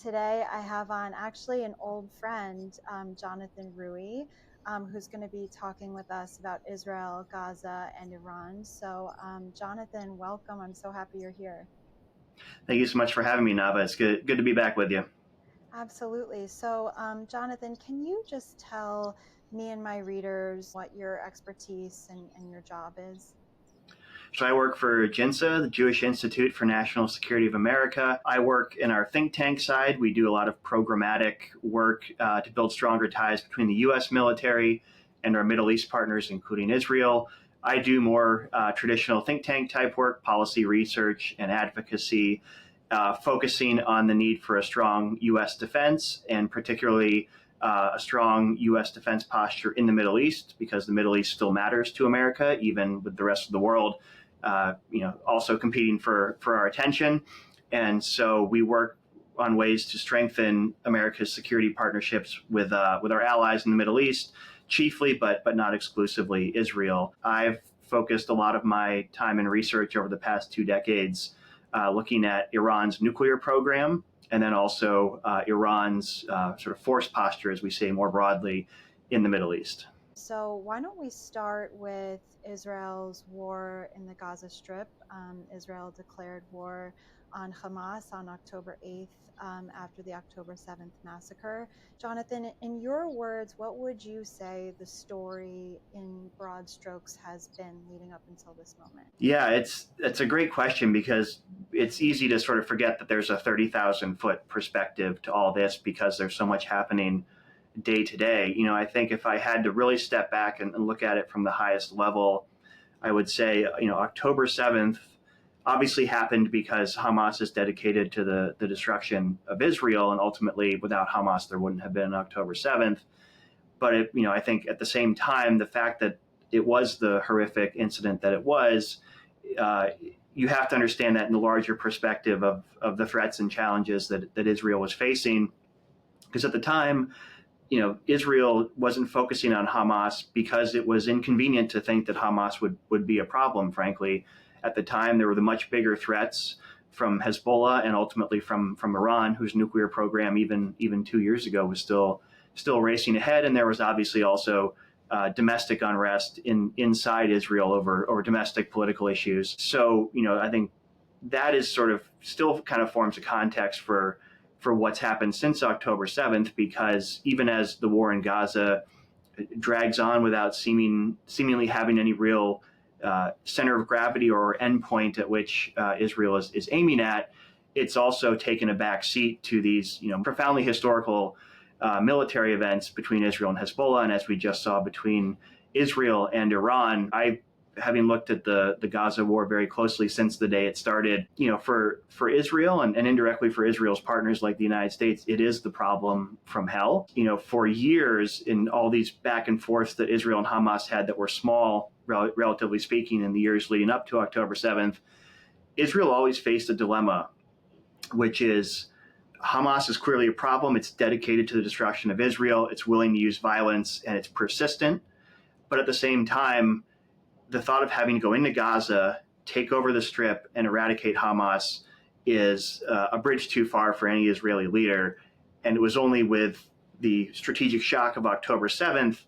today I have on actually an old friend, Jonathan Ruhe, who's going to be talking with us about Israel, Gaza, and Iran. So, Jonathan, welcome. I'm so happy you're here. Thank you so much for having me, Nava. It's good to be back with you. Absolutely. So, Jonathan, can you just tell me and my readers what your expertise and your job is? So I work for JINSA, the Jewish Institute for National Security of America. I work in our think tank side. We do a lot of programmatic work to build stronger ties between the U.S. military and our Middle East partners, including Israel. I do more traditional think tank type work, policy research and advocacy, focusing on the need for a strong U.S. defense and particularly a strong U.S. defense posture in the Middle East, because the Middle East still matters to America, even with the rest of the world, also competing for our attention. And so we work on ways to strengthen America's security partnerships with our allies in the Middle East, chiefly, but not exclusively, Israel. I've focused a lot of my time and research over the past 2 decades looking at Iran's nuclear program, and then also Iran's sort of force posture, as we say more broadly, in the Middle East. So, why don't we start with Israel's war in the Gaza Strip? Israel declared war on Hamas on October 8th after the October 7th massacre. Jonathan, in your words, what would you say the story in broad strokes has been leading up until this moment? Yeah, it's a great question because it's easy to sort of forget that there's a 30,000 foot perspective to all this because there's so much happening day to day. I think if I had to really step back and look at it from the highest level, I would say, October 7th obviously happened because Hamas is dedicated to the destruction of Israel, and ultimately without Hamas there wouldn't have been an October 7th. But I think at the same time, the fact that it was the horrific incident that it was, uh, you have to understand that in the larger perspective of the threats and challenges that Israel was facing. Because at the time, Israel wasn't focusing on Hamas because it was inconvenient to think that Hamas would be a problem, frankly. At the time, there were the much bigger threats from Hezbollah and ultimately from Iran, whose nuclear program even 2 years ago was still racing ahead. And there was obviously also domestic unrest inside Israel over domestic political issues. So, I think that is sort of still kind of forms a context for what's happened since October 7th, because even as the war in Gaza drags on without seemingly having any real center of gravity or endpoint at which Israel is aiming at, it's also taken a back seat to these profoundly historical military events between Israel and Hezbollah, and as we just saw between Israel and Iran. Having looked at the Gaza war very closely since the day it started, for Israel and indirectly for Israel's partners like the United States, it is the problem from hell. For years in all these back and forths that Israel and Hamas had that were small, relatively speaking, in the years leading up to October 7th, Israel always faced a dilemma, which is Hamas is clearly a problem. It's dedicated to the destruction of Israel. It's willing to use violence and it's persistent. But at the same time, the thought of having to go into Gaza, take over the Strip, and eradicate Hamas is a bridge too far for any Israeli leader. And it was only with the strategic shock of October 7th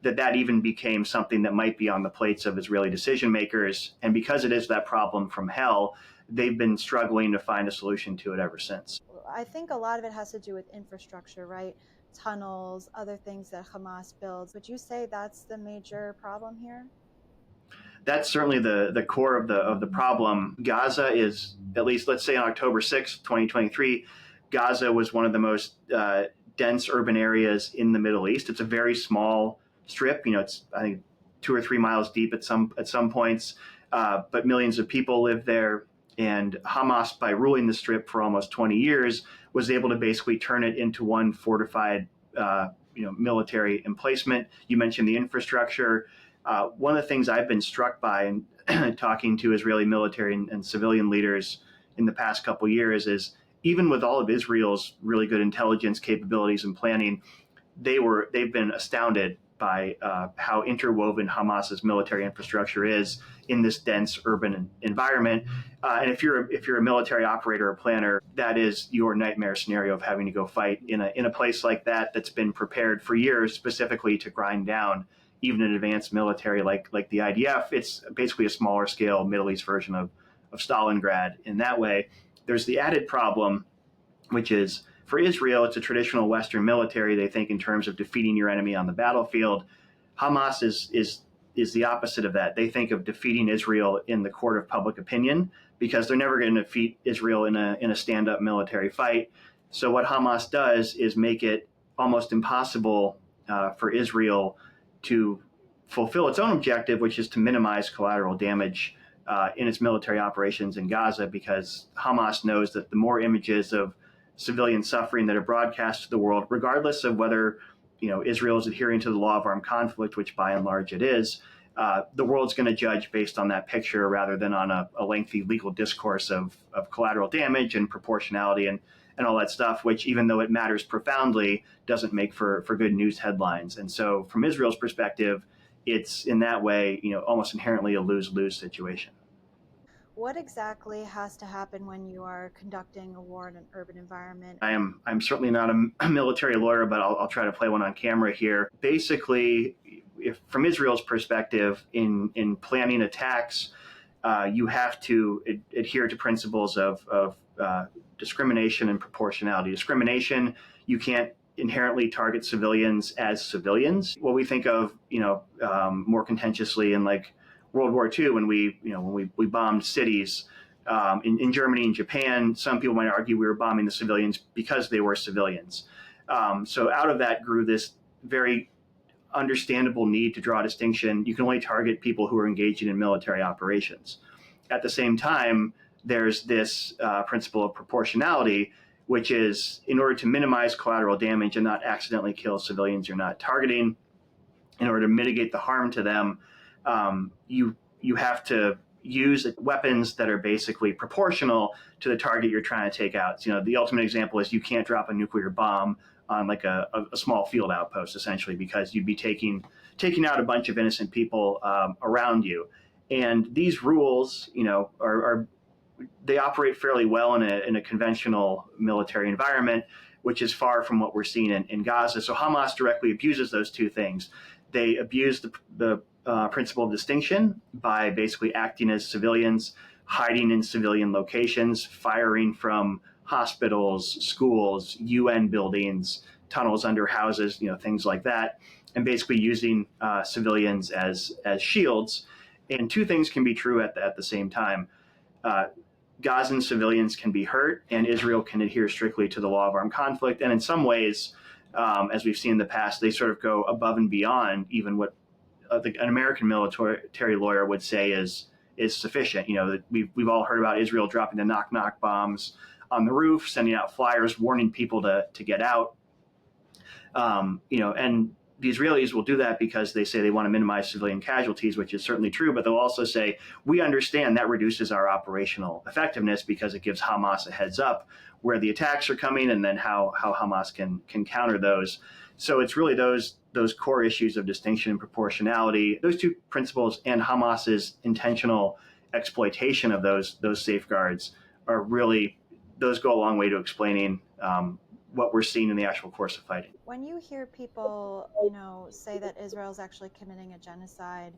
that even became something that might be on the plates of Israeli decision makers. And because it is that problem from hell, they've been struggling to find a solution to it ever since. I think a lot of it has to do with infrastructure, right? Tunnels, other things that Hamas builds. Would you say that's the major problem here? That's certainly the core of the problem. Gaza is, at least let's say on October 6th, 2023, Gaza was one of the most dense urban areas in the Middle East. It's a very small strip. It's, I think, 2 or 3 miles deep at some points, but millions of people live there. And Hamas, by ruling the strip for almost 20 years, was able to basically turn it into one fortified, military emplacement. You mentioned the infrastructure. One of the things I've been struck by in talking to Israeli military and civilian leaders in the past couple of years is, even with all of Israel's really good intelligence capabilities and planning, they've been astounded how interwoven Hamas's military infrastructure is in this dense urban environment. And if you're a military operator or planner, that is your nightmare scenario of having to go fight in a place like that that's been prepared for years specifically to grind down even an advanced military like the IDF. It's basically a smaller scale Middle East version of Stalingrad in that way. There's the added problem, which is for Israel, it's a traditional Western military. They think in terms of defeating your enemy on the battlefield. Hamas is the opposite of that. They think of defeating Israel in the court of public opinion because they're never going to defeat Israel in a stand-up military fight. So what Hamas does is make it almost impossible for Israel to fulfill its own objective, which is to minimize collateral damage in its military operations in Gaza, because Hamas knows that the more images of civilian suffering that are broadcast to the world, regardless of whether Israel is adhering to the law of armed conflict, which by and large it is, the world's going to judge based on that picture rather than on a lengthy legal discourse of collateral damage and proportionality and all that stuff, which, even though it matters profoundly, doesn't make for good news headlines. And so from Israel's perspective, it's in that way, almost inherently a lose-lose situation. What exactly has to happen when you are conducting a war in an urban environment? I'm certainly not a military lawyer, but I'll try to play one on camera here. Basically, if from Israel's perspective, in planning attacks, you have to adhere to principles of discrimination and proportionality. Discrimination, you can't inherently target civilians as civilians. What we think of, more contentiously in like World War II, when we bombed cities in Germany and Japan, some people might argue we were bombing the civilians because they were civilians. So out of that grew this very understandable need to draw a distinction. You can only target people who are engaging in military operations. At the same time, there's this principle of proportionality, which is in order to minimize collateral damage and not accidentally kill civilians you're not targeting, in order to mitigate the harm to them, you have to use weapons that are basically proportional to the target you're trying to take out. The ultimate example is you can't drop a nuclear bomb on like a small field outpost, essentially, because you'd be taking out a bunch of innocent people around you. And these rules, they operate fairly well in a conventional military environment, which is far from what we're seeing in Gaza. So Hamas directly abuses those two things. They abuse the principle of distinction by basically acting as civilians, hiding in civilian locations, firing from hospitals, schools, UN buildings, tunnels under houses, things like that, and basically using civilians as shields. And two things can be true at the same time. Gazan civilians can be hurt, and Israel can adhere strictly to the law of armed conflict. And in some ways, as we've seen in the past, they sort of go above and beyond even what an American military lawyer would say is sufficient. We've all heard about Israel dropping the knock-knock bombs on the roof, sending out flyers warning people to get out. And the Israelis will do that because they say they want to minimize civilian casualties, which is certainly true, but they'll also say, we understand that reduces our operational effectiveness because it gives Hamas a heads up where the attacks are coming and then how Hamas can counter those. So it's really those core issues of distinction and proportionality, those two principles, and Hamas's intentional exploitation of those safeguards are really, those go a long way to explaining what we're seeing in the actual course of fighting. When you hear people, say that Israel is actually committing a genocide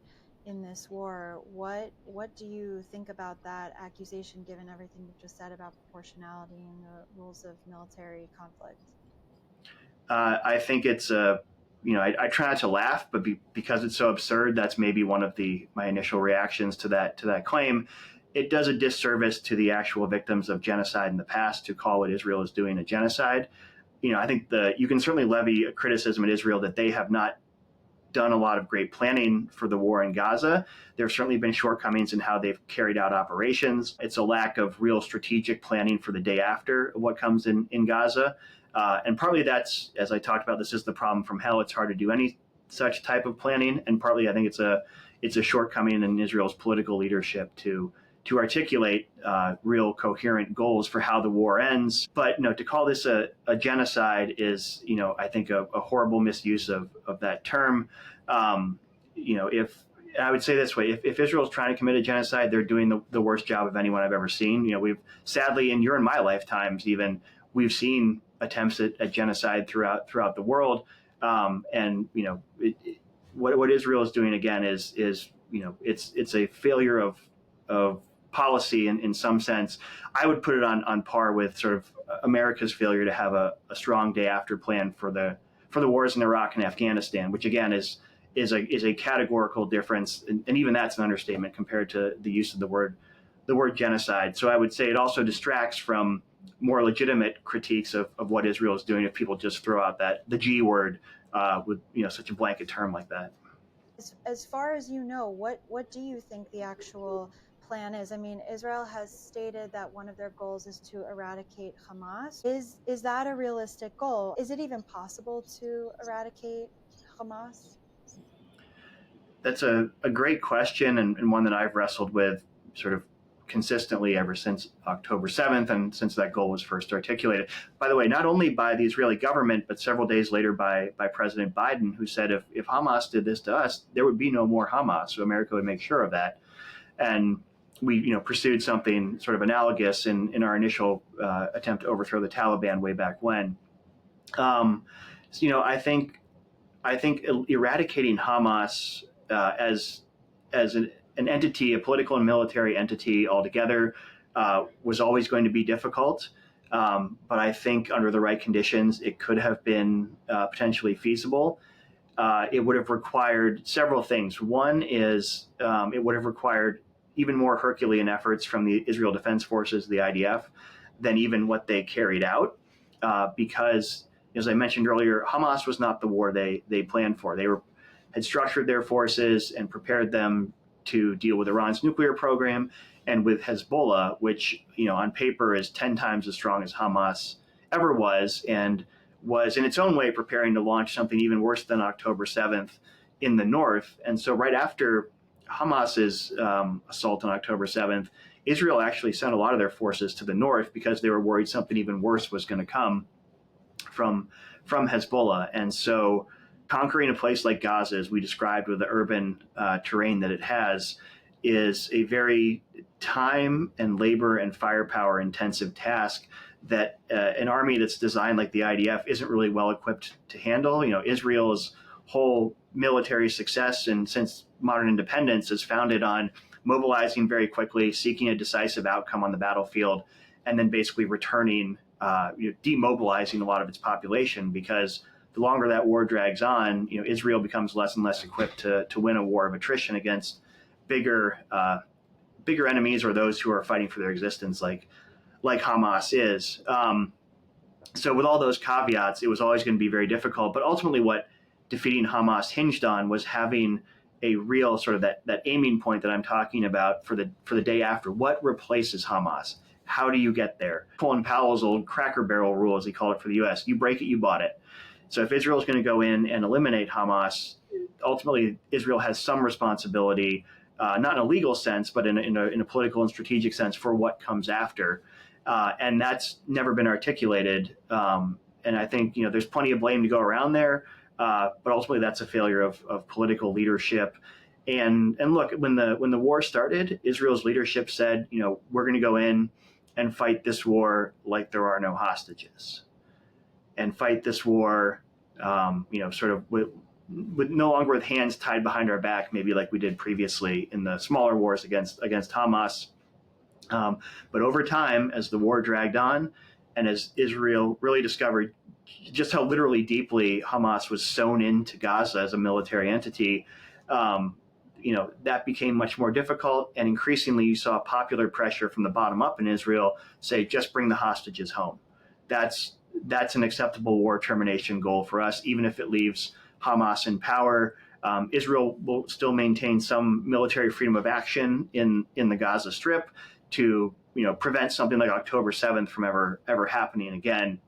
in this war, what do you think about that accusation, given everything you've just said about proportionality and the rules of military conflict? I think it's I try not to laugh, but because it's so absurd, that's maybe one of my initial reactions to that claim. It does a disservice to the actual victims of genocide in the past to call what Israel is doing a genocide. I think you can certainly levy a criticism at Israel that they have not done a lot of great planning for the war in Gaza. There have certainly been shortcomings in how they've carried out operations. It's a lack of real strategic planning for the day after what comes in Gaza. And partly that's, as I talked about, this is the problem from hell. It's hard to do any such type of planning. And partly I think it's a shortcoming in Israel's political leadership to to articulate real coherent goals for how the war ends. But to call this a genocide is, I think a horrible misuse of that term. If I would say this way, if Israel is trying to commit a genocide, they're doing the worst job of anyone I've ever seen. We've sadly, in your and my lifetimes, even we've seen attempts at genocide throughout the world. What Israel is doing again is it's a failure of policy in some sense. I would put it on par with sort of America's failure to have a strong day after plan for the wars in Iraq and Afghanistan, which again is a categorical difference, and even that's an understatement compared to the use of the word genocide. So I would say it also distracts from more legitimate critiques of what Israel is doing if people just throw out the G word with such a blanket term like that. As far as you know, what do you think the actual plan is? I mean, Israel has stated that one of their goals is to eradicate Hamas. Is that a realistic goal? Is it even possible to eradicate Hamas? That's a great question, and one that I've wrestled with sort of consistently ever since October 7th and since that goal was first articulated. By the way, not only by the Israeli government, but several days later by President Biden, who said if Hamas did this to us, there would be no more Hamas. So America would make sure of that. And we pursued something sort of analogous in our initial attempt to overthrow the Taliban way back when. I think eradicating Hamas as an entity, a political and military entity altogether, was always going to be difficult. But I think under the right conditions, it could have been potentially feasible. It would have required several things. One is it would have required even more Herculean efforts from the Israel Defense Forces, the IDF, than even what they carried out. Because, as I mentioned earlier, Hamas was not the war they planned for. They had structured their forces and prepared them to deal with Iran's nuclear program and with Hezbollah, which on paper is 10 times as strong as Hamas ever was, and was in its own way preparing to launch something even worse than October 7th in the north. And so right after Hamas's assault on October 7th, Israel actually sent a lot of their forces to the north because they were worried something even worse was going to come from Hezbollah. And so conquering a place like Gaza, as we described with the urban terrain that it has, is a very time and labor and firepower intensive task that an army that's designed like the IDF isn't really well equipped to handle. Israel's whole military success and since modern independence is founded on mobilizing very quickly, seeking a decisive outcome on the battlefield, and then basically returning, demobilizing a lot of its population, because the longer that war drags on, Israel becomes less and less equipped to win a war of attrition against bigger enemies, or those who are fighting for their existence, like Hamas is. So with all those caveats, it was always going to be very difficult. But ultimately, what defeating Hamas hinged on was having a real sort of that aiming point that I'm talking about for the day after. What replaces Hamas? How do you get there? Colin Powell's old Cracker Barrel rule, as he called it for the U.S. You break it, you bought it. So if Israel is going to go in and eliminate Hamas, ultimately Israel has some responsibility, not in a legal sense, but in a political and strategic sense for what comes after. And that's never been articulated. And I think there's plenty of blame to go around there, but ultimately that's a failure of political leadership. And look, when the war started, Israel's leadership said, we're going to go in and fight this war like there are no hostages, and fight this war, sort of with no longer with hands tied behind our back, maybe like we did previously in the smaller wars against Hamas. But over time, as the war dragged on, and as Israel really discovered just how literally deeply Hamas was sewn into Gaza as a military entity, that became much more difficult. And increasingly, you saw popular pressure from the bottom up in Israel say, just bring the hostages home. That's an acceptable war termination goal for us, even if it leaves Hamas in power. Israel will still maintain some military freedom of action in the Gaza Strip to prevent something like October 7th from ever happening again,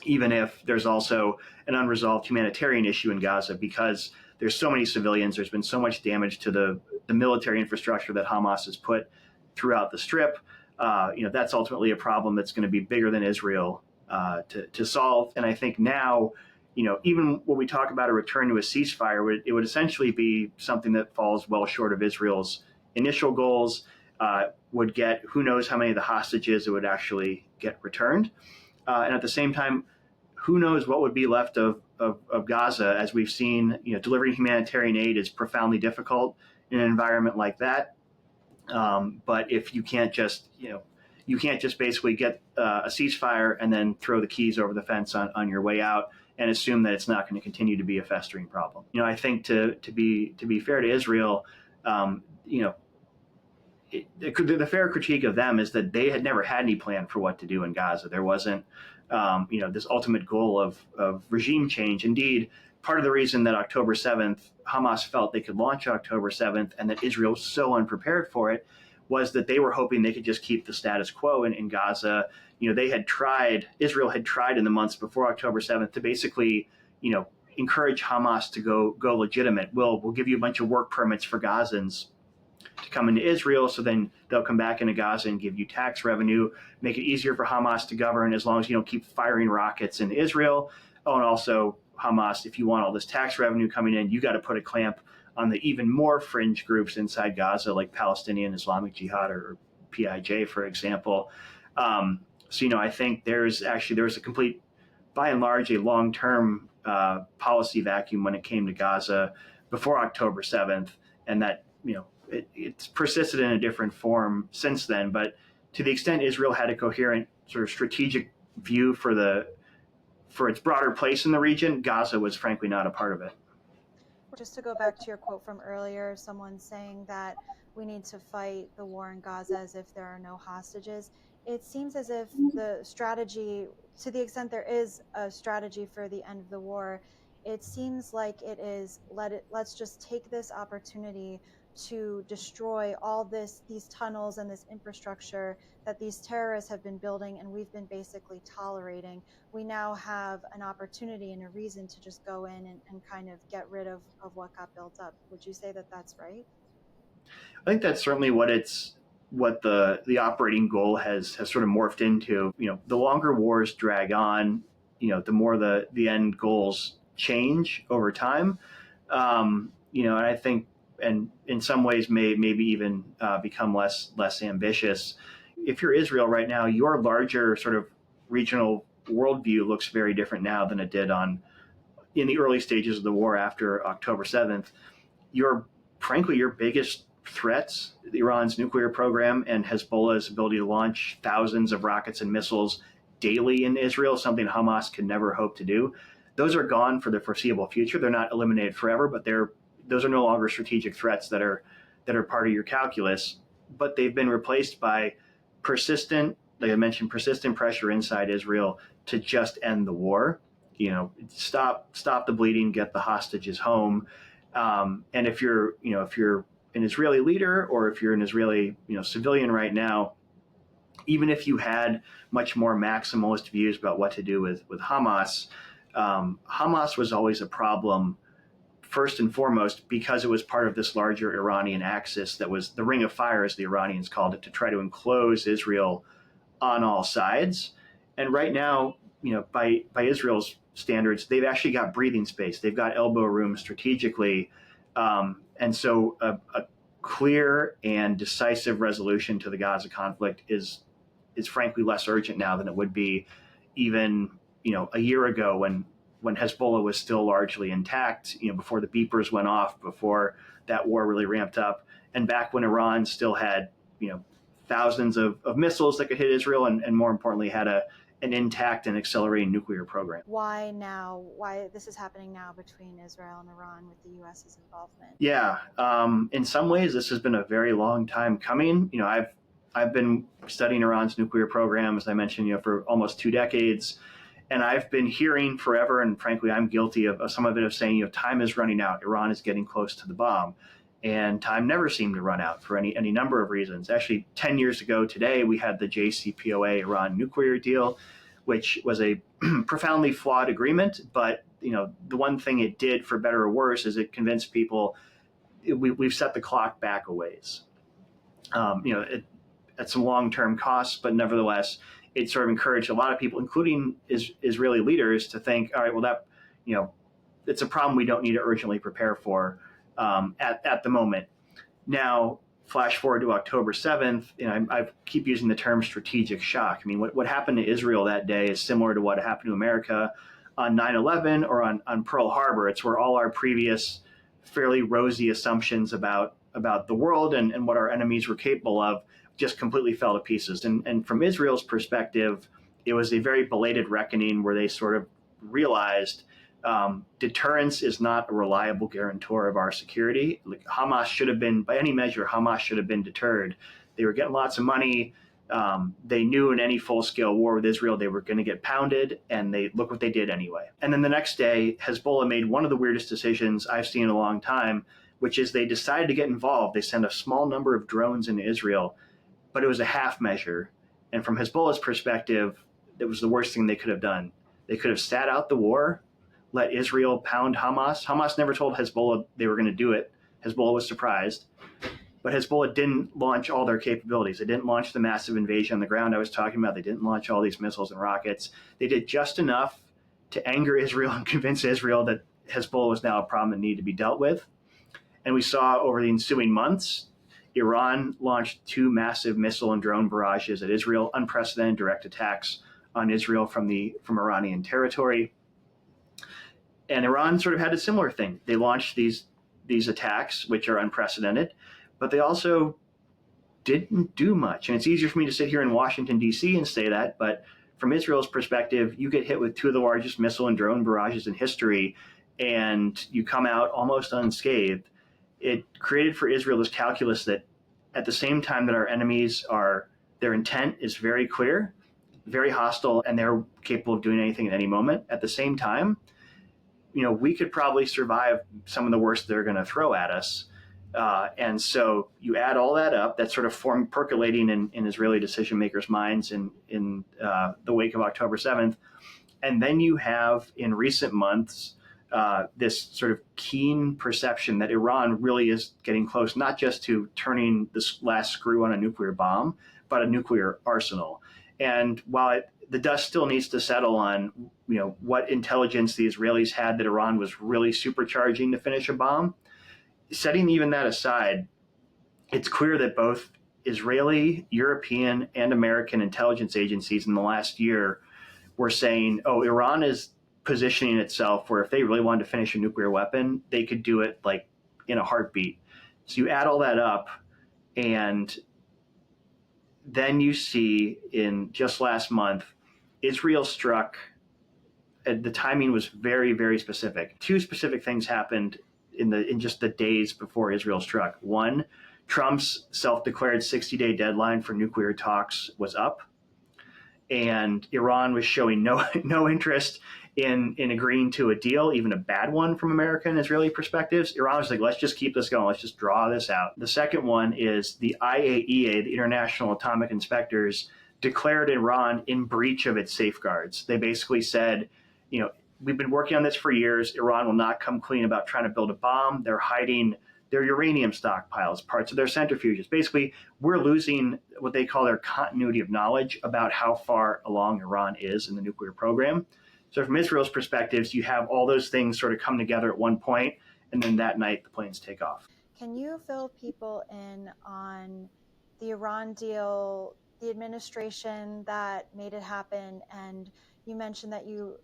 even if there's also an unresolved humanitarian issue in Gaza, because there's so many civilians. There's been so much damage to the military infrastructure that Hamas has put throughout the Strip. That's ultimately a problem that's going to be bigger than Israel to solve. And I think now, even when we talk about a return to a ceasefire, it would essentially be something that falls well short of Israel's initial goals, would get who knows how many of the hostages it would actually get returned. And at the same time, who knows what would be left of Gaza. As we've seen, delivering humanitarian aid is profoundly difficult in an environment like that. But if you can't just, basically get a ceasefire and then throw the keys over the fence on your way out and assume that it's not going to continue to be a festering problem. I think to be fair to Israel, the fair critique of them is that they had never had any plan for what to do in Gaza. There wasn't, this ultimate goal of regime change. Indeed, part of the reason that October 7th, Hamas felt they could launch October 7th and that Israel was so unprepared for it was that they were hoping they could just keep the status quo in Gaza. Israel had tried in the months before October 7th to basically, encourage Hamas to go legitimate. We'll give you a bunch of work permits for Gazans to come into Israel, so then they'll come back into Gaza and give you tax revenue, make it easier for Hamas to govern as long as you don't keep firing rockets into Israel. Oh, and also Hamas, if you want all this tax revenue coming in, you got to put a clamp on the even more fringe groups inside Gaza, like Palestinian Islamic Jihad or PIJ, for example. I think there's a complete, by and large, a long-term policy vacuum when it came to Gaza before October 7th, and that, it's persisted in a different form since then. But to the extent Israel had a coherent sort of strategic view for its broader place in the region, Gaza was frankly not a part of it. Just to go back to your quote from earlier, someone saying that we need to fight the war in Gaza as if there are no hostages. It seems as if the strategy, to the extent there is a strategy for the end of the war, it seems like it is let's just take this opportunity to destroy all these tunnels and this infrastructure that these terrorists have been building and we've been basically tolerating. We now have an opportunity and a reason to just go in and kind of get rid of what got built up. Would you say that that's right? I think that's certainly what the operating goal has sort of morphed into. The longer wars drag on, the more the end goals change over time. And I think, and in some ways maybe even become less ambitious. If you're Israel right now, your larger sort of regional worldview looks very different now than it did in the early stages of the war after October 7th. Frankly, your biggest threats, Iran's nuclear program and Hezbollah's ability to launch thousands of rockets and missiles daily in Israel, something Hamas could never hope to do. Those are gone for the foreseeable future. They're not eliminated forever, but those are no longer strategic threats that are part of your calculus. But they've been replaced by persistent, like I mentioned, persistent pressure inside Israel to just end the war. Stop the bleeding, get the hostages home. And if you're an Israeli leader or if you're an Israeli civilian right now, even if you had much more maximalist views about what to do with Hamas, Hamas was always a problem first and foremost because it was part of this larger Iranian axis that was the Ring of Fire, as the Iranians called it, to try to enclose Israel on all sides. And right now, by Israel's standards, they've actually got breathing space. They've got elbow room strategically. And so a clear and decisive resolution to the Gaza conflict is frankly less urgent now than it would be even a year ago when Hezbollah was still largely intact, before the beepers went off, before that war really ramped up, and back when Iran still had thousands of missiles that could hit Israel, and more importantly had an intact and accelerating nuclear program. Why now? Why this is happening now between Israel and Iran with the U.S.'s involvement? Yeah, in some ways this has been a very long time coming. I've been studying Iran's nuclear program, as I mentioned, for almost 2 decades. And I've been hearing forever, and frankly, I'm guilty of some of it, of saying, time is running out. Iran is getting close to the bomb. And time never seemed to run out for any number of reasons. Actually, 10 years ago today, we had the JCPOA Iran nuclear deal, which was a profoundly flawed agreement. But, the one thing it did, for better or worse, is it convinced people we've set the clock back a ways. at some long-term costs, but nevertheless, it sort of encouraged a lot of people, including Israeli leaders, to think, all right, well, that, you know, it's a problem we don't need to urgently prepare for at the moment. Now, flash forward to October 7th, I keep using the term strategic shock. I mean, what happened to Israel that day is similar to what happened to America on 9/11 or on Pearl Harbor. It's where all our previous fairly rosy assumptions about the world and what our enemies were capable of just completely fell to pieces. And from Israel's perspective, it was a very belated reckoning where they sort of realized deterrence is not a reliable guarantor of our security. Like Hamas should have been, by any measure, Hamas should have been deterred. They were getting lots of money. They knew in any full-scale war with Israel they were going to get pounded, and they look what they did anyway. And then the next day, Hezbollah made one of the weirdest decisions I've seen in a long time, which is they decided to get involved. They sent a small number of drones into Israel, but it was a half measure. And from Hezbollah's perspective, it was the worst thing they could have done. They could have sat out the war, let Israel pound Hamas. Hamas never told Hezbollah they were going to do it. Hezbollah was surprised. But Hezbollah didn't launch all their capabilities. They didn't launch the massive invasion on the ground I was talking about. They didn't launch all these missiles and rockets. They did just enough to anger Israel and convince Israel that Hezbollah was now a problem that needed to be dealt with. And we saw over the ensuing months, Iran launched 2 massive missile and drone barrages at Israel, unprecedented direct attacks on Israel from Iranian territory. And Iran sort of had a similar thing. They launched these attacks, which are unprecedented, but they also didn't do much. And it's easier for me to sit here in Washington, D.C. and say that, but from Israel's perspective, you get hit with 2 of the largest missile and drone barrages in history, and you come out almost unscathed. It created for Israel this calculus that at the same time that our enemies their intent is very clear, very hostile, and they're capable of doing anything at any moment, at the same time, we could probably survive some of the worst they're going to throw at us. And so you add all that up, that's sort of percolating in Israeli decision makers' minds in the wake of October 7th. And then you have in recent months this sort of keen perception that Iran really is getting close, not just to turning this last screw on a nuclear bomb, but a nuclear arsenal. And while the dust still needs to settle on, what intelligence the Israelis had that Iran was really supercharging to finish a bomb, setting even that aside, it's clear that both Israeli, European, and American intelligence agencies in the last year were saying, oh, Iran is positioning itself where if they really wanted to finish a nuclear weapon, they could do it like in a heartbeat. So you add all that up, and then you see in just last month, Israel struck, the timing was very, very specific. 2 specific things happened in just the days before Israel struck. One, Trump's self-declared 60-day deadline for nuclear talks was up, and Iran was showing no interest in agreeing to a deal, even a bad one from American and Israeli perspectives. Iran was like, let's just keep this going. Let's just draw this out. The second one is the IAEA, the International Atomic Inspectors, declared Iran in breach of its safeguards. They basically said, we've been working on this for years. Iran will not come clean about trying to build a bomb. They're hiding their uranium stockpiles, parts of their centrifuges. Basically, we're losing what they call their continuity of knowledge about how far along Iran is in the nuclear program. So from Israel's perspectives, you have all those things sort of come together at one point, and then that night the planes take off. Can you fill people in on the Iran deal, the administration that made it happen? And you mentioned that you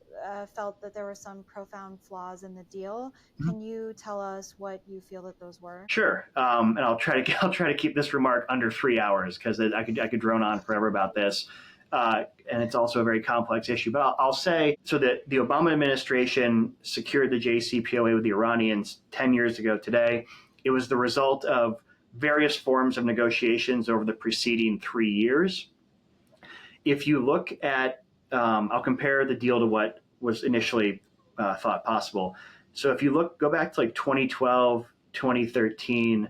felt that there were some profound flaws in the deal. Can you tell us what you feel that those were? Sure, and I'll try to keep this remark under 3 hours because I could drone on forever about this. And it's also a very complex issue. But I'll say, so that the Obama administration secured the JCPOA with the Iranians 10 years ago today. It was the result of various forms of negotiations over the preceding 3 years. If you look at, I'll compare the deal to what was initially thought possible. So if you go back to like 2012, 2013,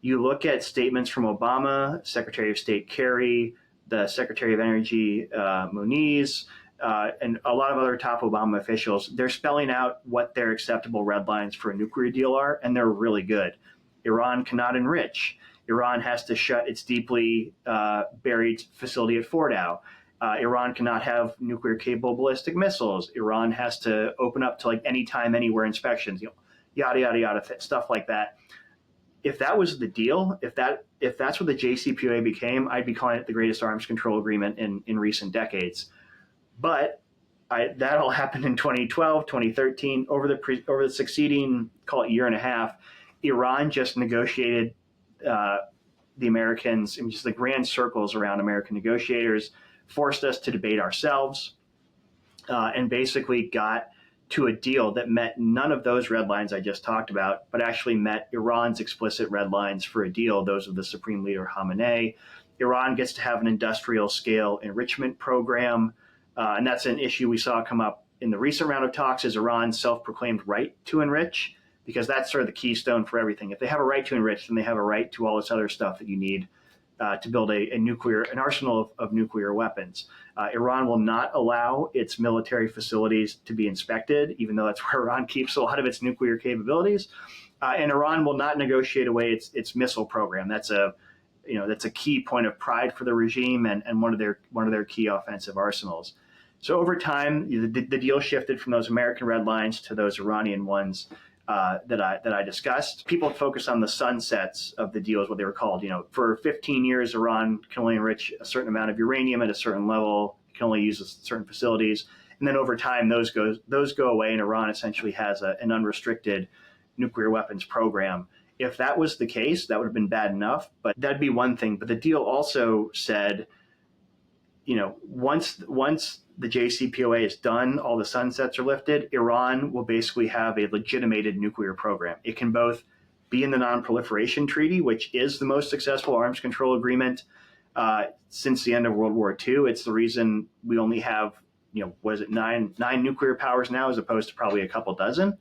you look at statements from Obama, Secretary of State Kerry, the Secretary of Energy, Moniz, and a lot of other top Obama officials. They're spelling out what their acceptable red lines for a nuclear deal are, and they're really good. Iran cannot enrich. Iran has to shut its deeply buried facility at Fordow. Iran cannot have nuclear capable ballistic missiles. Iran has to open up to like anytime, anywhere inspections, yada yada yada, stuff like that. If that was the deal, if that's what the JCPOA became, I'd be calling it the greatest arms control agreement in recent decades. But that all happened in 2012, 2013. Over the succeeding, call it year and a half, Iran just negotiated the Americans, I mean, just the grand circles around American negotiators, forced us to debate ourselves, and basically got to a deal that met none of those red lines I just talked about, but actually met Iran's explicit red lines for a deal, those of the Supreme Leader Khamenei. Iran gets to have an industrial scale enrichment program, and that's an issue we saw come up in the recent round of talks, is Iran's self-proclaimed right to enrich, because that's sort of the keystone for everything. If they have a right to enrich, then they have a right to all this other stuff that you need to build an arsenal of nuclear weapons. Iran will not allow its military facilities to be inspected, even though that's where Iran keeps a lot of its nuclear capabilities. And Iran will not negotiate away its missile program. That's a key point of pride for the regime, and one of their key offensive arsenals. So over time, the deal shifted from those American red lines to those Iranian ones that I discussed. People focus on the sunsets of the deal, is what they were called. For 15 years, Iran can only enrich a certain amount of uranium at a certain level. It can only use certain facilities, and then over time, those go away, and Iran essentially has an unrestricted nuclear weapons program. If that was the case, that would have been bad enough, but that'd be one thing. But the deal also said, once the JCPOA is done, all the sunsets are lifted, Iran will basically have a legitimated nuclear program. It can both be in the Non-Proliferation Treaty, which is the most successful arms control agreement since the end of World War II. It's the reason we only have, nine nuclear powers now, as opposed to probably a couple dozen.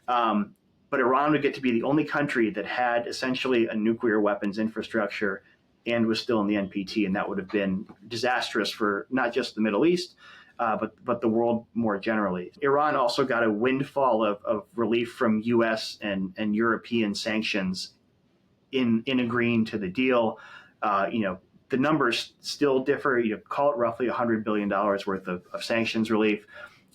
But Iran would get to be the only country that had essentially a nuclear weapons infrastructure and was still in the NPT, and that would have been disastrous for not just the Middle East, but the world more generally. Iran also got a windfall of relief from U.S. and European sanctions in agreeing to the deal. The numbers still differ. Call it roughly $100 billion worth of sanctions relief.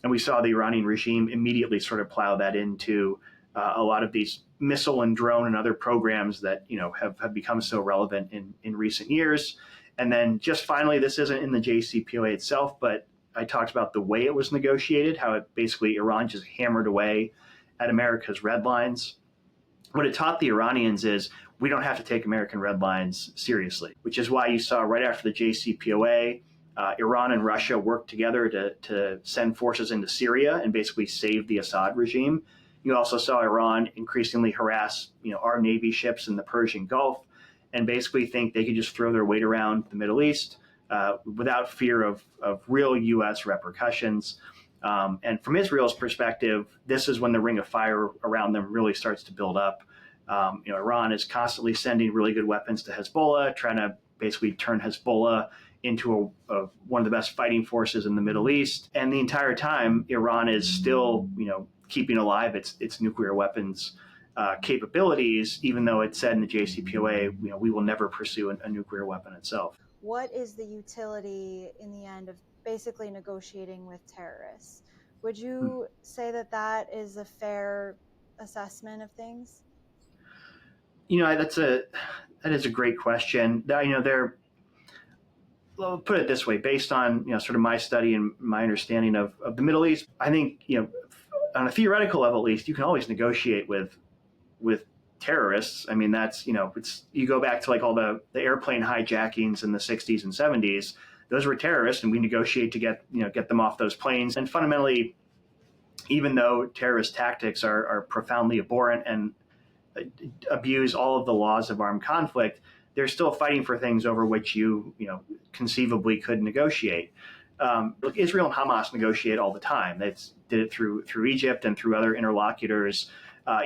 And we saw the Iranian regime immediately sort of plow that into a lot of these missile and drone and other programs that have become so relevant in recent years. And then just finally, this isn't in the JCPOA itself, but I talked about the way it was negotiated, how it basically Iran just hammered away at America's red lines. What it taught the Iranians is we don't have to take American red lines seriously, which is why you saw right after the JCPOA, Iran and Russia worked together to send forces into Syria and basically save the Assad regime. You also saw Iran increasingly harass, our Navy ships in the Persian Gulf, and basically think they could just throw their weight around the Middle East without fear of real U.S. repercussions. And from Israel's perspective, this is when the ring of fire around them really starts to build up. Iran is constantly sending really good weapons to Hezbollah, trying to basically turn Hezbollah into one of the best fighting forces in the Middle East. And the entire time, Iran is still, keeping alive its nuclear weapons capabilities, even though it said in the JCPOA, we will never pursue a nuclear weapon itself. What is the utility in the end of basically negotiating with terrorists? Would you say that is a fair assessment of things? That is a great question. Well, put it this way, based on sort of my study and my understanding of the Middle East, I think on a theoretical level, at least, you can always negotiate with terrorists. I mean, that's you go back to like all the airplane hijackings in the 60s and 70s. Those were terrorists, and we negotiate to get them off those planes. And fundamentally, even though terrorist tactics are profoundly abhorrent and abuse all of the laws of armed conflict, they're still fighting for things over which you conceivably could negotiate. Look, Israel and Hamas negotiate all the time. They did it through Egypt and through other interlocutors,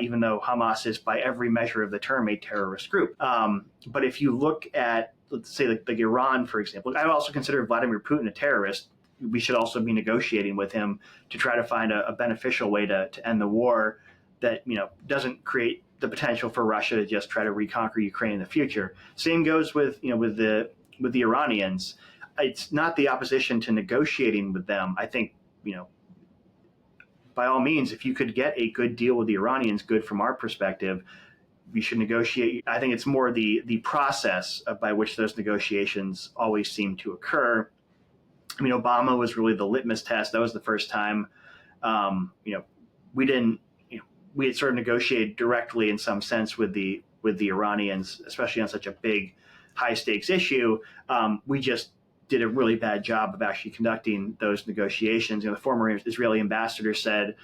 even though Hamas is, by every measure of the term, a terrorist group. But if you look at, let's say, like Iran, for example, I also consider Vladimir Putin a terrorist. We should also be negotiating with him to try to find a beneficial way to end the war that doesn't create the potential for Russia to just try to reconquer Ukraine in the future. Same goes with with the Iranians. It's not the opposition to negotiating with them. I think by all means, if you could get a good deal with the Iranians, good from our perspective, we should negotiate. I think it's more the process by which those negotiations always seem to occur. I mean, Obama was really the litmus test. That was the first time, you know, we didn't, we had sort of negotiated directly in some sense with the Iranians, especially on such a big, high stakes issue. We just did a really bad job of actually conducting those negotiations. The former Israeli ambassador said,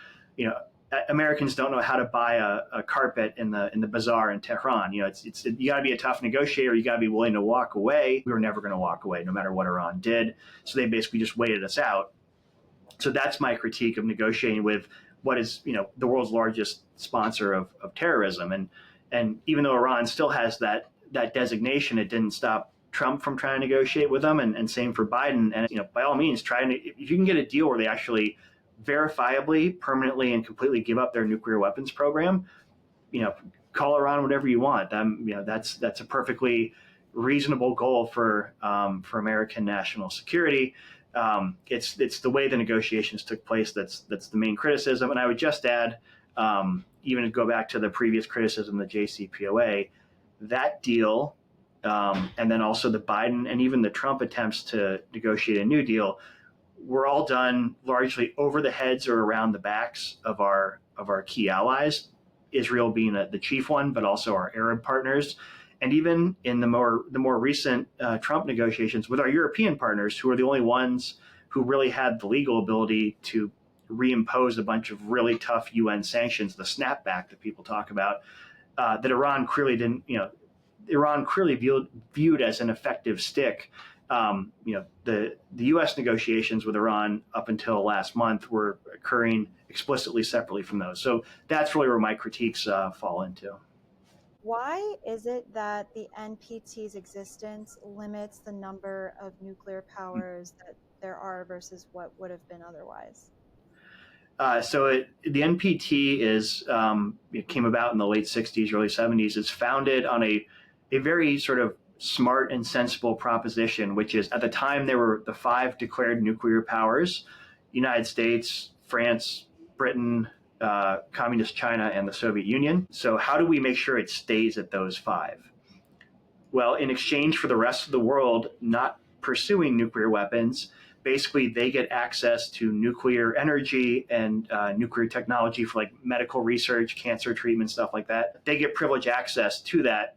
Americans don't know how to buy a carpet in the bazaar in Tehran. You got to be a tough negotiator. You got to be willing to walk away. We were never going to walk away, no matter what Iran did. So they basically just waited us out. So that's my critique of negotiating with what is the world's largest sponsor of terrorism. And even though Iran still has that designation, it didn't stop Trump from trying to negotiate with them, and same for Biden. And by all means, if you can get a deal where they actually verifiably, permanently, and completely give up their nuclear weapons program, call Iran whatever you want. That's a perfectly reasonable goal for American national security. It's the way the negotiations took place that's the main criticism. And I would just add, even to go back to the previous criticism of the JCPOA, that deal, and then also the Biden and even the Trump attempts to negotiate a new deal, were all done largely over the heads or around the backs of our key allies, Israel being the chief one, but also our Arab partners. And even in the more recent Trump negotiations with our European partners, who are the only ones who really had the legal ability to reimpose a bunch of really tough UN sanctions, the snapback that people talk about, that Iran clearly didn't, Iran clearly viewed as an effective stick. The U.S. negotiations with Iran up until last month were occurring explicitly separately from those. So that's really where my critiques fall into. Why is it that the NPT's existence limits the number of nuclear powers that there are versus what would have been otherwise? The NPT it came about in the late 60s, early 70s. It's founded on a very sort of smart and sensible proposition, which is, at the time there were the 5 declared nuclear powers: United States, France, Britain, Communist China, and the Soviet Union. So how do we make sure it stays at those 5? Well, in exchange for the rest of the world not pursuing nuclear weapons, basically they get access to nuclear energy and nuclear technology for like medical research, cancer treatment, stuff like that. They get privileged access to that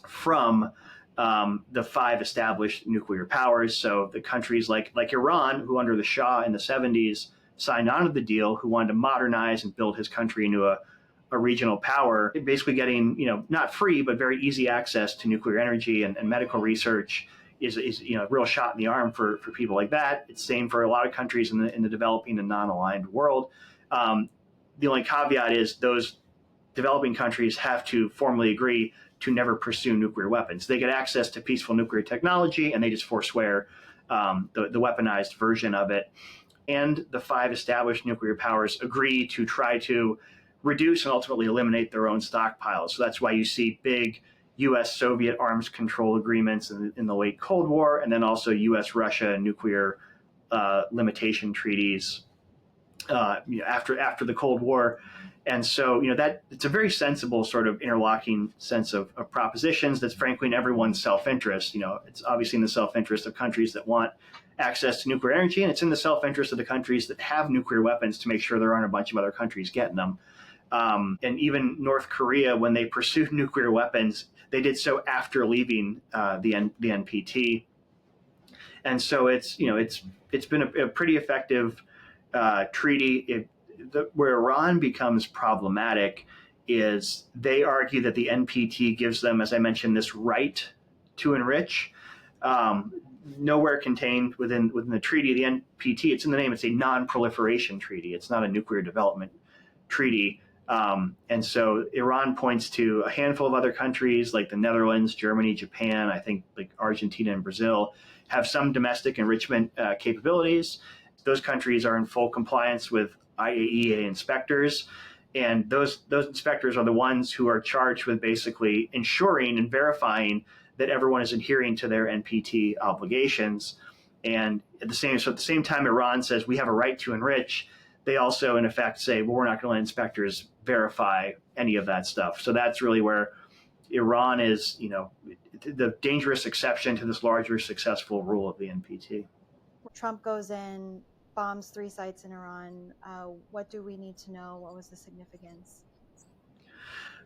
from the 5 established nuclear powers. So the countries like Iran, who under the Shah in the 70s signed on to the deal, who wanted to modernize and build his country into a regional power, basically getting not free but very easy access to nuclear energy and medical research is a real shot in the arm for people like that. It's the same for a lot of countries in the developing and non-aligned world. The only caveat is those developing countries have to formally agree to never pursue nuclear weapons. They get access to peaceful nuclear technology, and they just forswear the weaponized version of it. And the 5 established nuclear powers agree to try to reduce and ultimately eliminate their own stockpiles. So that's why you see big U.S.-Soviet arms control agreements in the late Cold War, and then also U.S.-Russia nuclear limitation treaties after the Cold War. And so, that it's a very sensible sort of interlocking sense of propositions that's frankly in everyone's self-interest. It's obviously in the self-interest of countries that want access to nuclear energy, and it's in the self-interest of the countries that have nuclear weapons to make sure there aren't a bunch of other countries getting them. And even North Korea, when they pursued nuclear weapons, they did so after leaving the NPT. And so it's been a pretty effective treaty. Where Iran becomes problematic is they argue that the NPT gives them, as I mentioned, this right to enrich. Nowhere contained within the treaty, the NPT, it's in the name, it's a non-proliferation treaty. It's not a nuclear development treaty. And so Iran points to a handful of other countries like the Netherlands, Germany, Japan, I think like Argentina and Brazil, have some domestic enrichment capabilities. Those countries are in full compliance with IAEA inspectors. And those inspectors are the ones who are charged with basically ensuring and verifying that everyone is adhering to their NPT obligations. And at the same time, Iran says we have a right to enrich. They also, in effect, say, well, we're not going to let inspectors verify any of that stuff. So that's really where Iran is, the dangerous exception to this larger successful rule of the NPT. Trump goes in, bombs 3 sites in Iran. What do we need to know? What was the significance?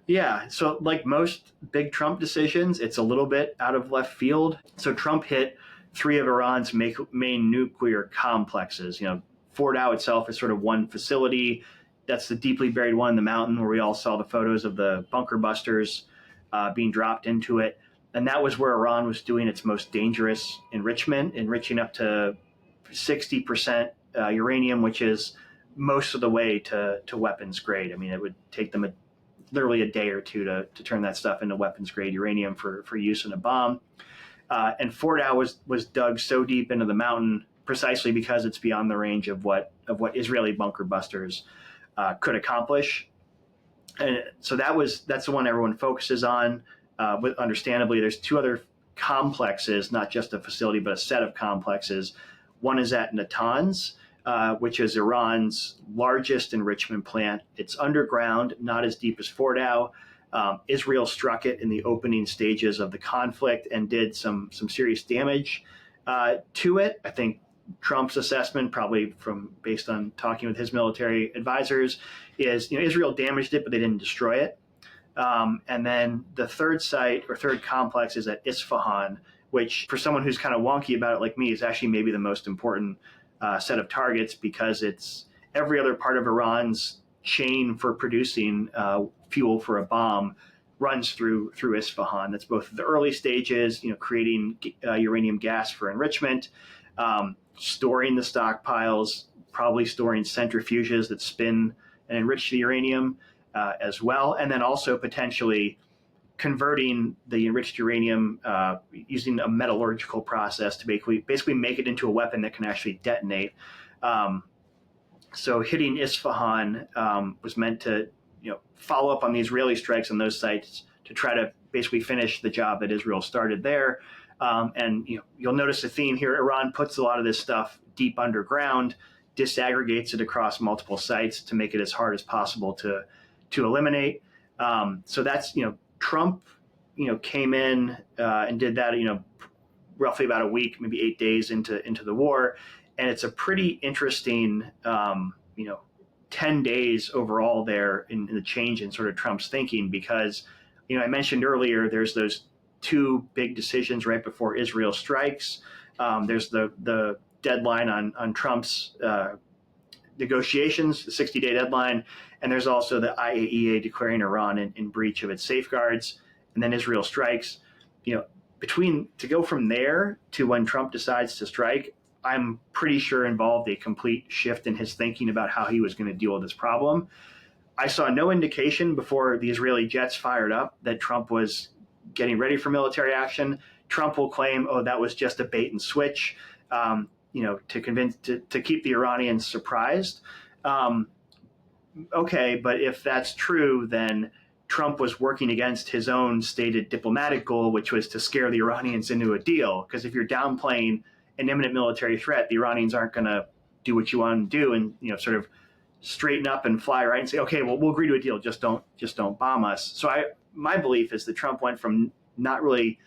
Yeah, so like most big Trump decisions, it's a little bit out of left field. So Trump hit three of Iran's main nuclear complexes. Fordow itself is sort of one facility. That's the deeply buried one in the mountain where we all saw the photos of the bunker busters being dropped into it. And that was where Iran was doing its most dangerous enrichment, enriching up to 60% uranium, which is most of the way to weapons grade. I mean, it would take them literally a day or two to turn that stuff into weapons grade uranium for use in a bomb. And Fordow was dug so deep into the mountain precisely because it's beyond the range of what Israeli bunker busters could accomplish. And so that's the one everyone focuses on. But understandably, there's two other complexes, not just a facility, but a set of complexes. One is at Natanz, which is Iran's largest enrichment plant. It's underground, not as deep as Fordow. Israel struck it in the opening stages of the conflict and did some serious damage to it. I think Trump's assessment, probably based on talking with his military advisors, is Israel damaged it, but they didn't destroy it. And then the third site or third complex is at Isfahan, which for someone who's kind of wonky about it like me is actually maybe the most important set of targets because it's every other part of Iran's chain for producing fuel for a bomb runs through Isfahan. That's both the early stages, creating uranium gas for enrichment, storing the stockpiles, probably storing centrifuges that spin and enrich the uranium as well, and then also potentially converting the enriched uranium using a metallurgical process to basically make it into a weapon that can actually detonate. So hitting Isfahan was meant to follow up on the Israeli strikes on those sites to try to basically finish the job that Israel started there. And you'll notice a theme here. Iran puts a lot of this stuff deep underground, disaggregates it across multiple sites to make it as hard as possible to eliminate. So that's Trump came in and did that roughly about a week, maybe 8 days into the war, and it's a pretty interesting 10 days overall there in the change in sort of Trump's thinking because I mentioned earlier there's those two big decisions right before Israel strikes. There's the deadline on Trump's negotiations, the 60-day deadline, and there's also the IAEA declaring Iran in breach of its safeguards, and then Israel strikes. To go from there to when Trump decides to strike, I'm pretty sure involved a complete shift in his thinking about how he was going to deal with this problem. I saw no indication before the Israeli jets fired up that Trump was getting ready for military action. Trump will claim, oh, that was just a bait and switch, to keep the Iranians surprised. Okay, but if that's true, then Trump was working against his own stated diplomatic goal, which was to scare the Iranians into a deal. Because if you're downplaying an imminent military threat, the Iranians aren't going to do what you want to do and sort of straighten up and fly right and say, okay, well, we'll agree to a deal, just don't bomb us. So my belief is that Trump went from not really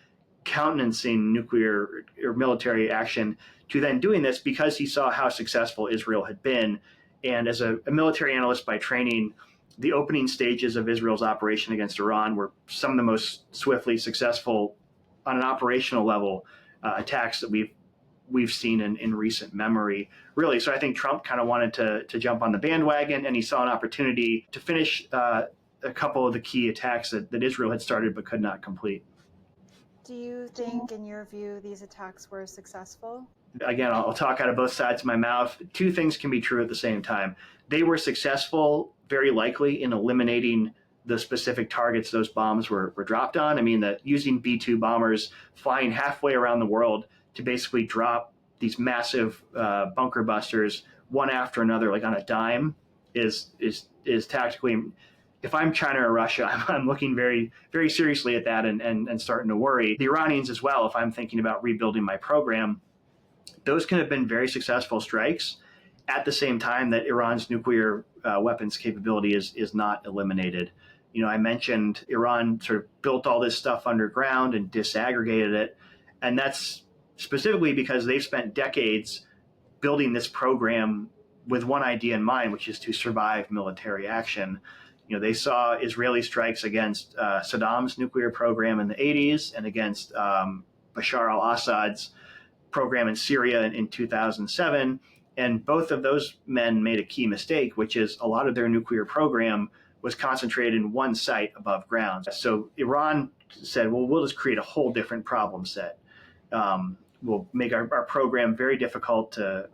countenancing nuclear or military action to then doing this because he saw how successful Israel had been. And as a military analyst by training, the opening stages of Israel's operation against Iran were some of the most swiftly successful on an operational level attacks that we've seen in recent memory, really. So I think Trump kind of wanted to jump on the bandwagon, and he saw an opportunity to finish a couple of the key attacks that Israel had started but could not complete. Do you think, in your view, these attacks were successful? Again, I'll talk out of both sides of my mouth. Two things can be true at the same time. They were successful, very likely, in eliminating the specific targets those bombs were dropped on. I mean, that using B-2 bombers flying halfway around the world to basically drop these massive bunker busters one after another, like on a dime, is tactically. If I'm China or Russia, I'm looking very seriously at that and starting to worry. The Iranians as well, if I'm thinking about rebuilding my program, those can have been very successful strikes at the same time that Iran's nuclear weapons capability is not eliminated. I mentioned Iran sort of built all this stuff underground and disaggregated it, and that's specifically because they've spent decades building this program with one idea in mind, which is to survive military action. They saw Israeli strikes against Saddam's nuclear program in the 80s and against Bashar al-Assad's program in Syria in 2007. And both of those men made a key mistake, which is a lot of their nuclear program was concentrated in one site above ground. So Iran said, well, we'll just create a whole different problem set. We'll make our program very difficult to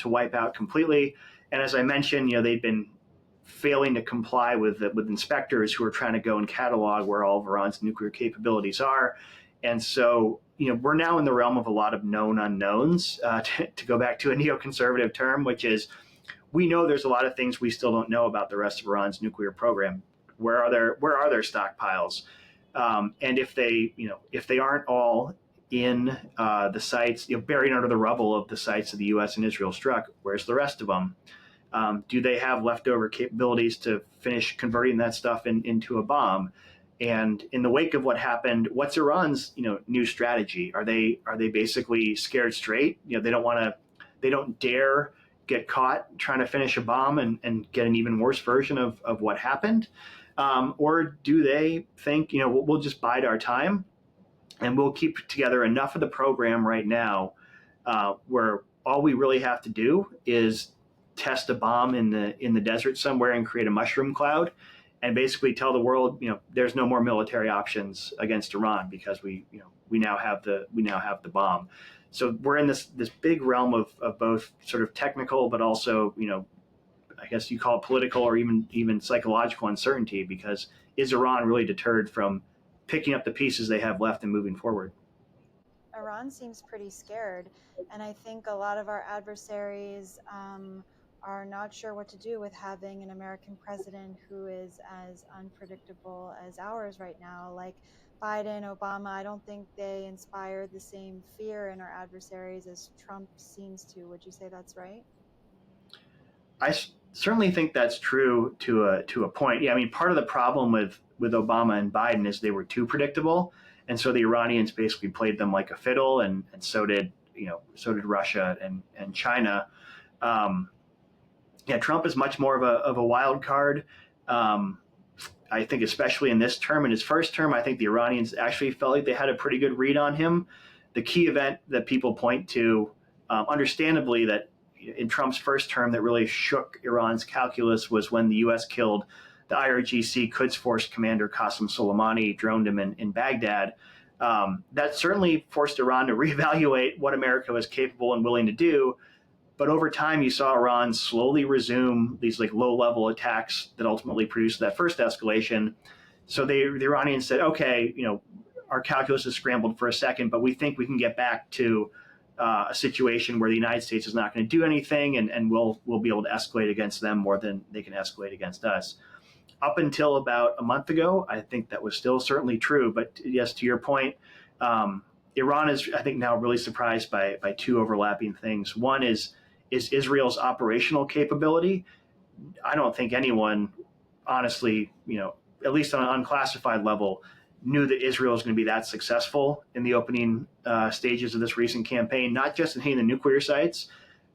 wipe out completely. And as I mentioned, they've been failing to comply with inspectors who are trying to go and catalog where all of Iran's nuclear capabilities are. And so, we're now in the realm of a lot of known unknowns, to go back to a neoconservative term, which is we know there's a lot of things we still don't know about the rest of Iran's nuclear program. Where are their stockpiles? And if they aren't all in the sites, buried under the rubble of the sites that the U.S. and Israel struck, where's the rest of them? Do they have leftover capabilities to finish converting that stuff into a bomb? And in the wake of what happened, what's Iran's new strategy? Are they basically scared straight? They don't dare get caught trying to finish a bomb and get an even worse version of what happened, or do they think we'll just bide our time and we'll keep together enough of the program right now where all we really have to do is test a bomb in the desert somewhere and create a mushroom cloud and basically tell the world, there's no more military options against Iran because we now have the bomb. So we're in this big realm of both sort of technical, but also, I guess you call it political or even psychological uncertainty, because is Iran really deterred from picking up the pieces they have left and moving forward? Iran seems pretty scared, and I think a lot of our adversaries are not sure what to do with having an American president who is as unpredictable as ours right now. Like Biden, Obama, I don't think they inspire the same fear in our adversaries as Trump seems to. Would you say that's right? I certainly think that's true to a point. Yeah, I mean, part of the problem with Obama and Biden is they were too predictable, and so the Iranians basically played them like a fiddle, and so did Russia and China. Um, yeah, Trump is much more of a wild card. Um, I think especially in this term, in his first term, I think the Iranians actually felt like they had a pretty good read on him. The key event that people point to, understandably, that in Trump's first term that really shook Iran's calculus was when the U.S. killed the IRGC Quds Force commander Qasem Soleimani, droned him in Baghdad. That certainly forced Iran to reevaluate what America was capable and willing to do. But over time, you saw Iran slowly resume these like low-level attacks that ultimately produced that first escalation. So the Iranians said, okay, our calculus is scrambled for a second, but we think we can get back to a situation where the United States is not going to do anything, and we'll be able to escalate against them more than they can escalate against us. Up until about a month ago, I think that was still certainly true. But yes, to your point, Iran is, I think, now really surprised by two overlapping things. One is Israel's operational capability. I don't think anyone, honestly, at least on an unclassified level, knew that Israel was going to be that successful in the opening stages of this recent campaign, not just in hitting the nuclear sites,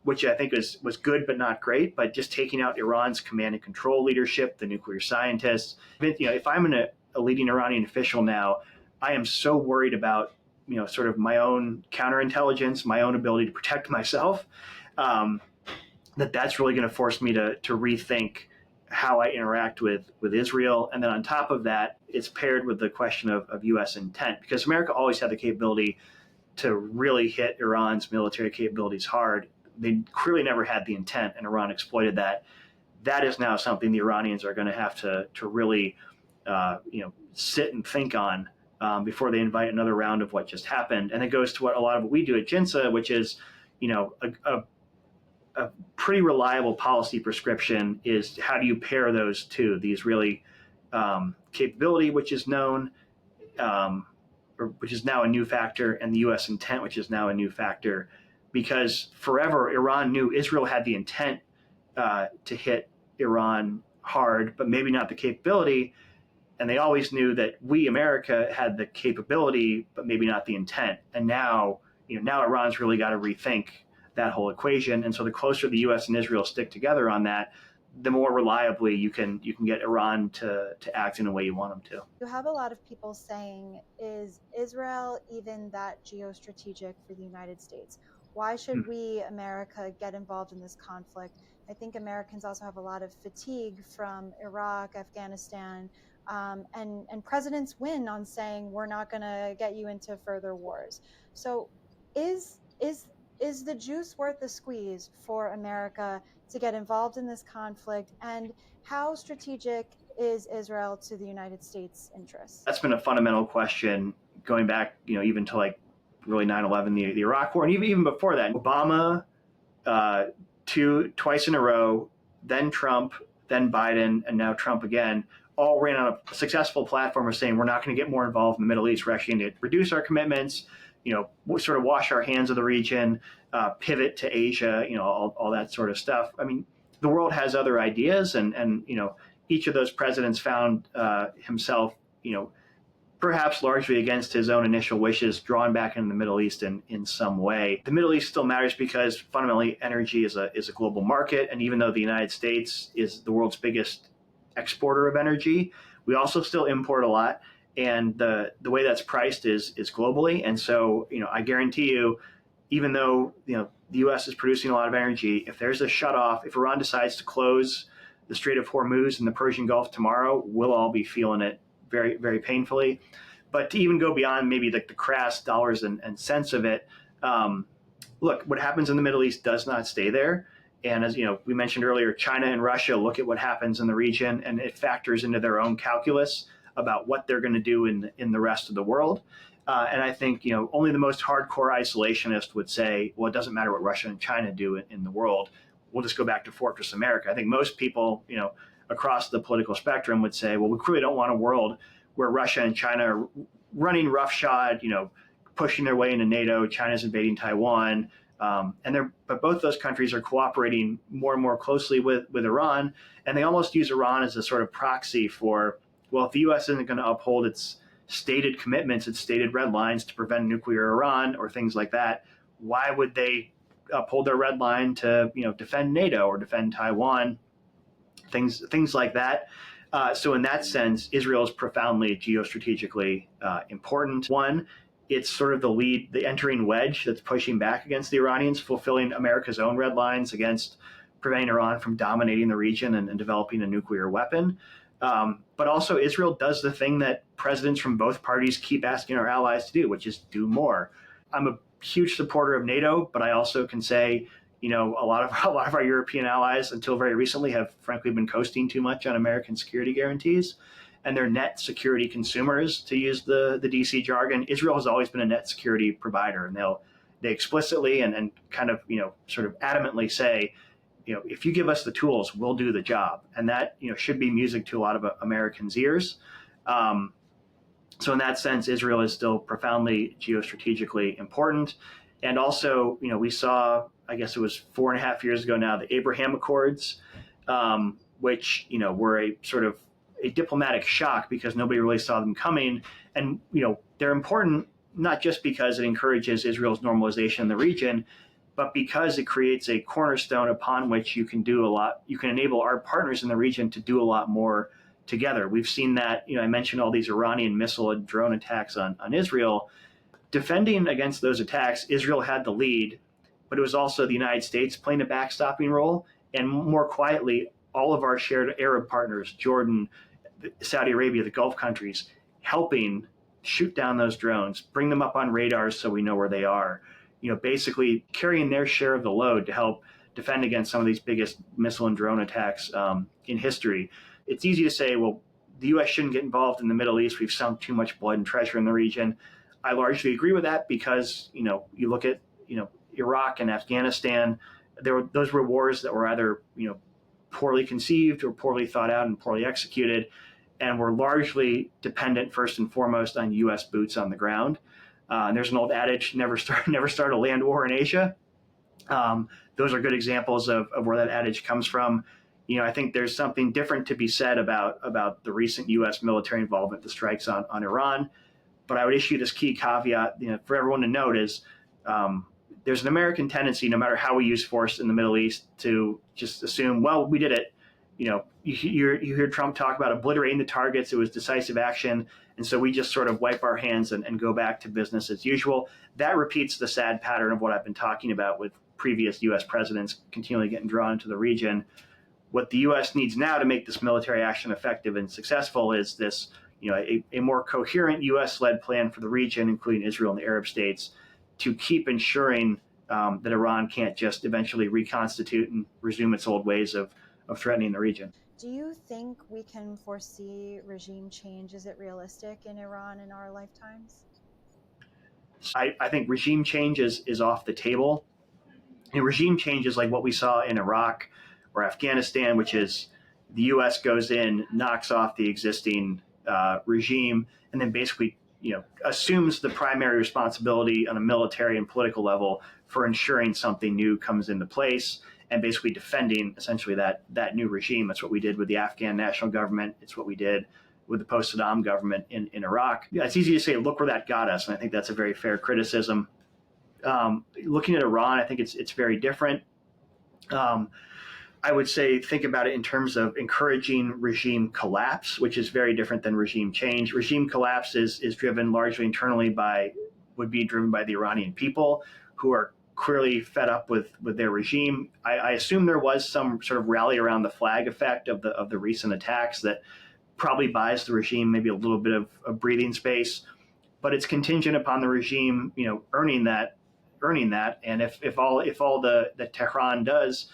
which I think was good but not great, but just taking out Iran's command and control leadership, the nuclear scientists. If I'm a leading Iranian official now, I am so worried about sort of my own counterintelligence, my own ability to protect myself, um, that's really going to force me to rethink how I interact with Israel. And then on top of that, it's paired with the question of U.S. intent, because America always had the capability to really hit Iran's military capabilities hard. They clearly never had the intent, and Iran exploited that. That is now something the Iranians are going to have to really sit and think on before they invite another round of what just happened. And it goes to what a lot of what we do at JINSA, which is a a pretty reliable policy prescription is how do you pair those two, these really capability, which is known, um, or which is now a new factor, and the U.S. intent, which is now a new factor, because forever Iran knew Israel had the intent to hit Iran hard, but maybe not the capability. And they always knew that we, America, had the capability, but maybe not the intent. And now, now Iran's really got to rethink that whole equation. And so the closer the U.S. and Israel stick together on that, the more reliably you can get Iran to act in a way you want them to. You have a lot of people saying, is Israel even that geostrategic for the United States? Why should we, America, get involved in this conflict? I think Americans also have a lot of fatigue from Iraq, Afghanistan, and presidents win on saying we're not going to get you into further wars. So, is is is the juice worth the squeeze for America to get involved in this conflict? And how strategic is Israel to the United States' interests? That's been a fundamental question going back, even to like really 9/11, the Iraq War, and even before that. Obama, uh, twice in a row, then Trump, then Biden, and now Trump again, all ran on a successful platform of saying we're not going to get more involved in the Middle East. We're actually going to reduce our commitments, sort of wash our hands of the region, pivot to Asia, all that sort of stuff. I mean, the world has other ideas, and each of those presidents found himself, perhaps largely against his own initial wishes, drawn back into the Middle East in some way. The Middle East still matters because fundamentally energy is a global market, and even though the United States is the world's biggest exporter of energy, we also still import a lot, and the way that's priced is globally. And so, I guarantee you, even though the U.S. is producing a lot of energy, if there's a shutoff, if Iran decides to close the Strait of Hormuz and the Persian Gulf tomorrow, we'll all be feeling it very, very painfully. But to even go beyond maybe the crass dollars and cents of it, look, what happens in the Middle East does not stay there. And as we mentioned earlier, China and Russia look at what happens in the region, and it factors into their own calculus about what they're going to do in the rest of the world. And I think only the most hardcore isolationist would say, well, it doesn't matter what Russia and China do in the world. We'll just go back to Fortress America. I think most people, across the political spectrum would say, well, we clearly don't want a world where Russia and China are running roughshod, pushing their way into NATO. China's invading Taiwan. But both those countries are cooperating more and more closely with Iran, and they almost use Iran as a sort of proxy for, well, if the U.S. isn't going to uphold its stated commitments, its stated red lines to prevent nuclear Iran or things like that, why would they uphold their red line to defend NATO or defend Taiwan, things like that. So in that sense, Israel is profoundly geostrategically important. One, it's sort of the entering wedge that's pushing back against the Iranians, fulfilling America's own red lines against preventing Iran from dominating the region and developing a nuclear weapon. But also, Israel does the thing that presidents from both parties keep asking our allies to do, which is do more. I'm a huge supporter of NATO, but I also can say, a lot of our European allies, until very recently, have frankly been coasting too much on American security guarantees, and they're net security consumers, to use the DC jargon. Israel has always been a net security provider, and they explicitly and kind of sort of adamantly say, if you give us the tools, we'll do the job, and that should be music to a lot of Americans' ears. So in that sense, Israel is still profoundly geostrategically important. And also, we saw, I guess it was 4.5 years ago now, the Abraham Accords, which, were a sort of a diplomatic shock because nobody really saw them coming. And, they're important not just because it encourages Israel's normalization in the region, but because it creates a cornerstone upon which you can do a lot. You can enable our partners in the region to do a lot more together. We've seen that, I mentioned all these Iranian missile and drone attacks on Israel. Defending against those attacks, Israel had the lead, but it was also the United States playing a backstopping role, and more quietly, all of our shared Arab partners, Jordan, Saudi Arabia, the Gulf countries, helping shoot down those drones, bring them up on radars so we know where they are, basically carrying their share of the load to help defend against some of these biggest missile and drone attacks in history. It's easy to say, well, the U.S. shouldn't get involved in the Middle East. We've sunk too much blood and treasure in the region. I largely agree with that because, you look at, Iraq and Afghanistan, those were wars that were either poorly conceived or poorly thought out and poorly executed, and were largely dependent first and foremost on U.S. boots on the ground. And there's an old adage: never start a land war in Asia. Those are good examples of where that adage comes from. I think there's something different to be said about the recent U.S. military involvement, the strikes on Iran. But I would issue this key caveat, for everyone to note is there's an American tendency, no matter how we use force in the Middle East, to just assume, well, we did it. You hear Trump talk about obliterating the targets. It was decisive action. And so we just sort of wipe our hands and go back to business as usual. That repeats the sad pattern of what I've been talking about with previous U.S. presidents continually getting drawn into the region. What the U.S. needs now to make this military action effective and successful is this, a more coherent U.S.-led plan for the region, including Israel and the Arab states, to keep ensuring that Iran can't just eventually reconstitute and resume its old ways of threatening the region. Do you think we can foresee regime change? Is it realistic in Iran in our lifetimes? I think regime change is off the table. And regime change is like what we saw in Iraq or Afghanistan, which is the U.S. goes in, knocks off the existing regime, and then basically assumes the primary responsibility on a military and political level for ensuring something new comes into place and basically defending essentially that new regime. That's what we did with the Afghan national government. It's what we did with the post-Saddam government in Iraq. It's easy to say, look where that got us, and I think that's a very fair criticism. Looking at Iran, I think it's very different. I would say think about it in terms of encouraging regime collapse, which is very different than regime change. Regime collapse is driven largely internally would be driven by the Iranian people, who are clearly fed up with their regime. I assume there was some sort of rally around the flag effect of the recent attacks that probably buys the regime maybe a little bit of breathing space, but it's contingent upon the regime, earning that. And if all that Tehran does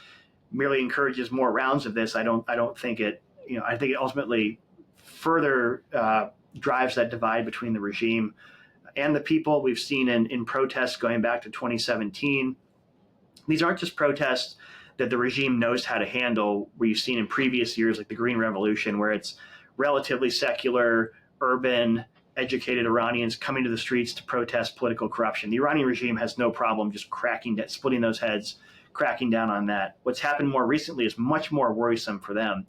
merely encourages more rounds of this, I don't think it. I think it ultimately further drives that divide between the regime and the people. We've seen in protests going back to 2017. These aren't just protests that the regime knows how to handle, where you've seen in previous years, like the Green Revolution, where it's relatively secular, urban, educated Iranians coming to the streets to protest political corruption. The Iranian regime has no problem just splitting those heads, cracking down on that. What's happened more recently is much more worrisome for them,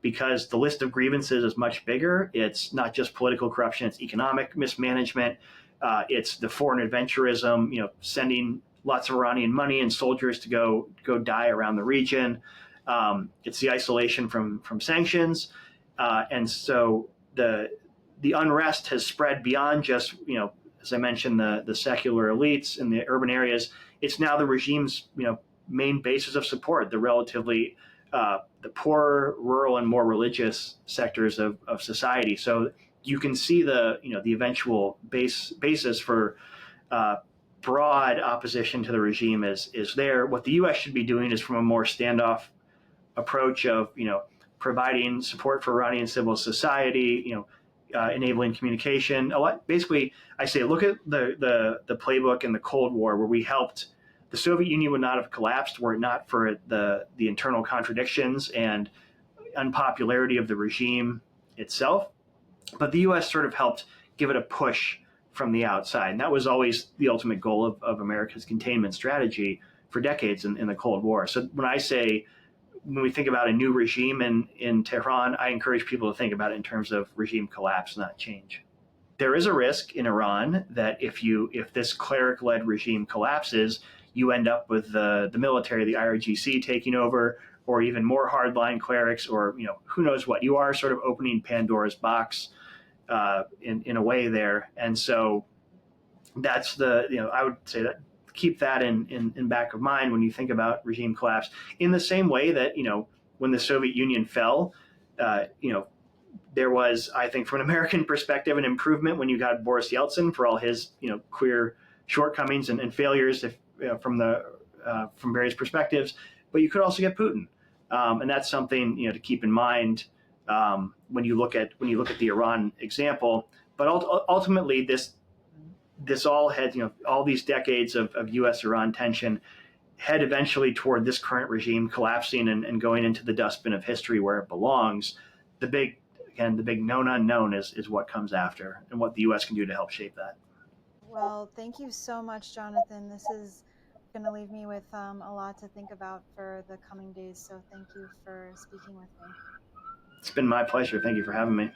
because the list of grievances is much bigger. It's not just political corruption, it's economic mismanagement. It's the foreign adventurism, sending lots of Iranian money and soldiers to go die around the region. It's the isolation from sanctions. And so the unrest has spread beyond just, as I mentioned, the secular elites in the urban areas. It's now the regime's, main basis of support, the relatively the poorer, rural, and more religious sectors of society. So you can see the eventual basis for broad opposition to the regime is there. What the U.S. should be doing is from a more standoff approach of providing support for Iranian civil society, enabling communication. Basically, I say look at the playbook in the Cold War, where we helped. The Soviet Union would not have collapsed were it not for the internal contradictions and unpopularity of the regime itself. But the U.S. sort of helped give it a push from the outside. And that was always the ultimate goal of America's containment strategy for decades in the Cold War. So when we think about a new regime in Tehran, I encourage people to think about it in terms of regime collapse, not change. There is a risk in Iran that if this cleric-led regime collapses, you end up with the military, the IRGC taking over, or even more hardline clerics, or who knows what. You are sort of opening Pandora's box in a way there, and so that's I would say that keep that in back of mind when you think about regime collapse. In the same way that when the Soviet Union fell, there was, I think, from an American perspective, an improvement when you got Boris Yeltsin for all his clear shortcomings and failures from various perspectives. But you could also get Putin, and that's something to keep in mind when you look at the Iran example. But ultimately, this all had all these decades of U.S.-Iran tension head eventually toward this current regime collapsing and going into the dustbin of history where it belongs, the big again the big known unknown is what comes after and what the U.S. can do to help shape that. Well, thank you so much, Jonathan. This is going to leave me with a lot to think about for the coming days. So thank you for speaking with me. It's been my pleasure. Thank you for having me.